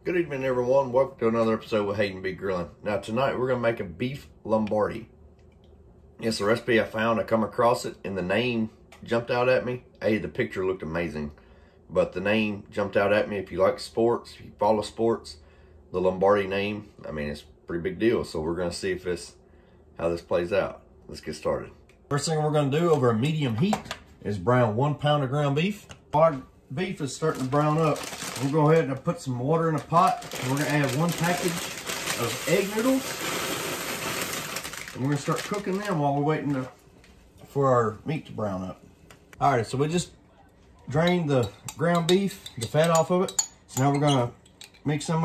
Good evening, everyone. Welcome to another episode with Hayden B. Grilling. Now, tonight we're going to make a beef Lombardi. It's a recipe I found. I come across it, and the name jumped out at me. Hey, the picture looked amazing, but the name jumped out at me. If you like sports, if you follow sports, the Lombardi name, I mean, it's a pretty big deal. So we're going to see if how this plays out. Let's get started. First thing we're going to do over a medium heat is brown 1 pound of ground beef. Our beef is starting to brown up. We'll go ahead and put some water in a pot. And we're going to add 1 package of egg noodles. And we're going to start cooking them while we're waiting for our meat to brown up. Alright, so we just drained the ground beef, the fat off of it. So now we're going to mix in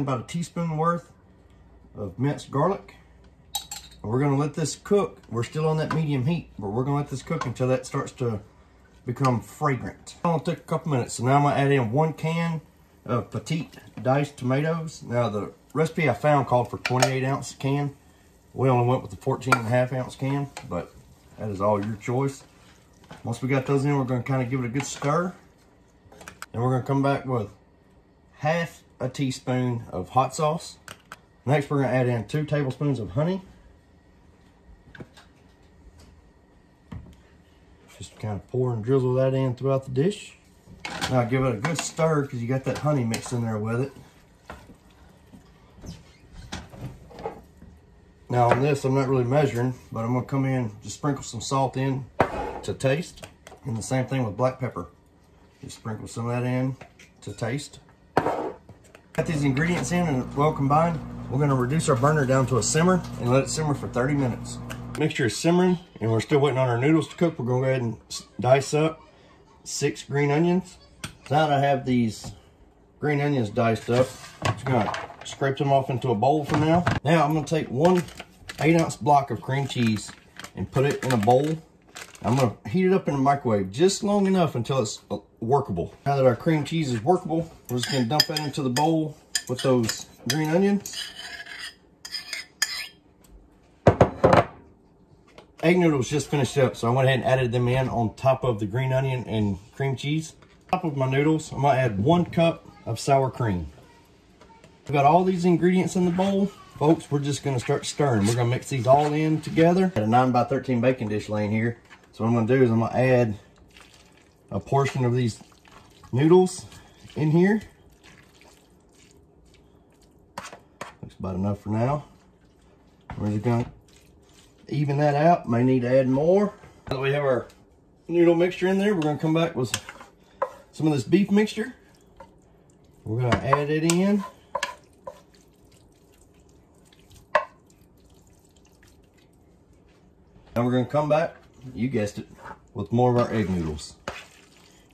about a teaspoon worth of minced garlic. And we're going to let this cook. We're still on that medium heat, but we're going to let this cook until that starts to become fragrant. It'll take a couple minutes. So now I'm going to add in 1 can of petite diced tomatoes. Now the recipe I found called for 28 ounce can. We only went with the 14.5 ounce can, but that is all your choice. Once we got those in, we're going to kind of give it a good stir. And we're going to come back with half a teaspoon of hot sauce. Next, we're going to add in 2 tablespoons of honey. Just kind of pour and drizzle that in throughout the dish. Now give it a good stir because you got that honey mixed in there with it. Now on this, I'm not really measuring, but I'm going to come in, just sprinkle some salt in to taste. And the same thing with black pepper. Just sprinkle some of that in to taste. Got these ingredients in and well combined. We're going to reduce our burner down to a simmer and let it simmer for 30 minutes. Mixture is simmering and we're still waiting on our noodles to cook. We're going to go ahead and dice up 6 green onions. So now that I have these green onions diced up, I'm just going to scrape them off into a bowl for now. Now I'm going to take 1 8-ounce block of cream cheese and put it in a bowl. I'm going to heat it up in the microwave just long enough until it's workable. Now that our cream cheese is workable, we're just going to dump that into the bowl with those green onions. Egg noodles just finished up, so I went ahead and added them in on top of the green onion and cream cheese. On top of my noodles, I'm going to add 1 cup of sour cream. I've got all these ingredients in the bowl. Folks, we're just going to start stirring. We're going to mix these all in together. I got a 9 by 13 baking dish laying here. So what I'm going to do is I'm going to add a portion of these noodles in here. Looks about enough for now. We're just going to even that out. May need to add more. Now that we have our noodle mixture in there, we're going to come back with some of this beef mixture. We're going to add it in. Now we're going to come back, you guessed it, with more of our egg noodles.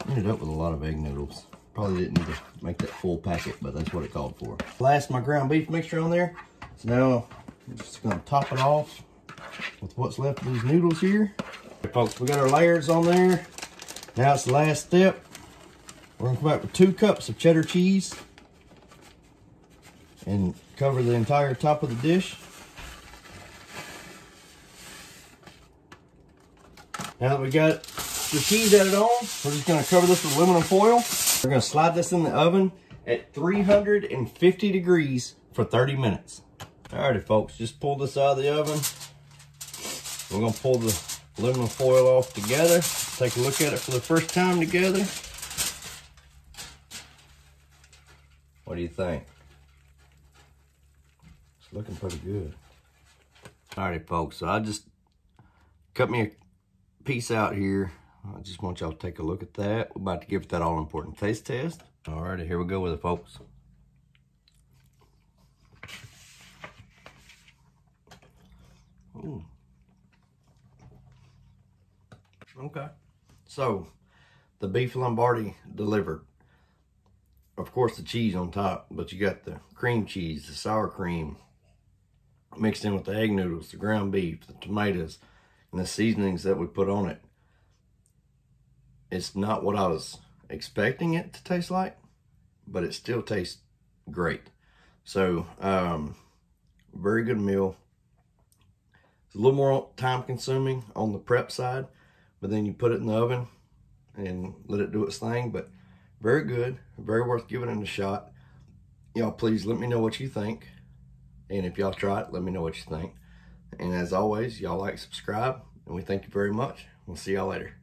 Ended up with a lot of egg noodles. Probably didn't need to make that full packet, but that's what it called for. Last, my ground beef mixture on there. So now I'm just going to top it off with what's left of these noodles here. Okay, folks, we got our layers on there. Now it's the last step. We're going to come back with 2 cups of cheddar cheese and cover the entire top of the dish. Now that we got the cheese added on, we're just going to cover this with aluminum foil. We're going to slide this in the oven at 350 degrees for 30 minutes. Alrighty, folks, just pull this out of the oven. We're going to pull the aluminum foil off together. Take a look at it for the first time together. What do you think? It's looking pretty good. Alrighty, folks, so I just cut me a piece out here. I just want y'all to take a look at that. We're about to give it that all-important taste test. Alrighty, here we go with it, folks. Ooh. Okay, so the beef Lombardi delivered. Of course, the cheese on top, but you got the cream cheese, the sour cream, mixed in with the egg noodles, the ground beef, the tomatoes, and the seasonings that we put on it. It's not what I was expecting it to taste like, but it still tastes great. So, very good meal. It's a little more time consuming on the prep side, but then you put it in the oven and let it do its thing. But very good, very worth giving it a shot. Y'all please let me know what you think. And if y'all try it, let me know what you think. And as always, y'all like, subscribe, and we thank you very much. We'll see y'all later.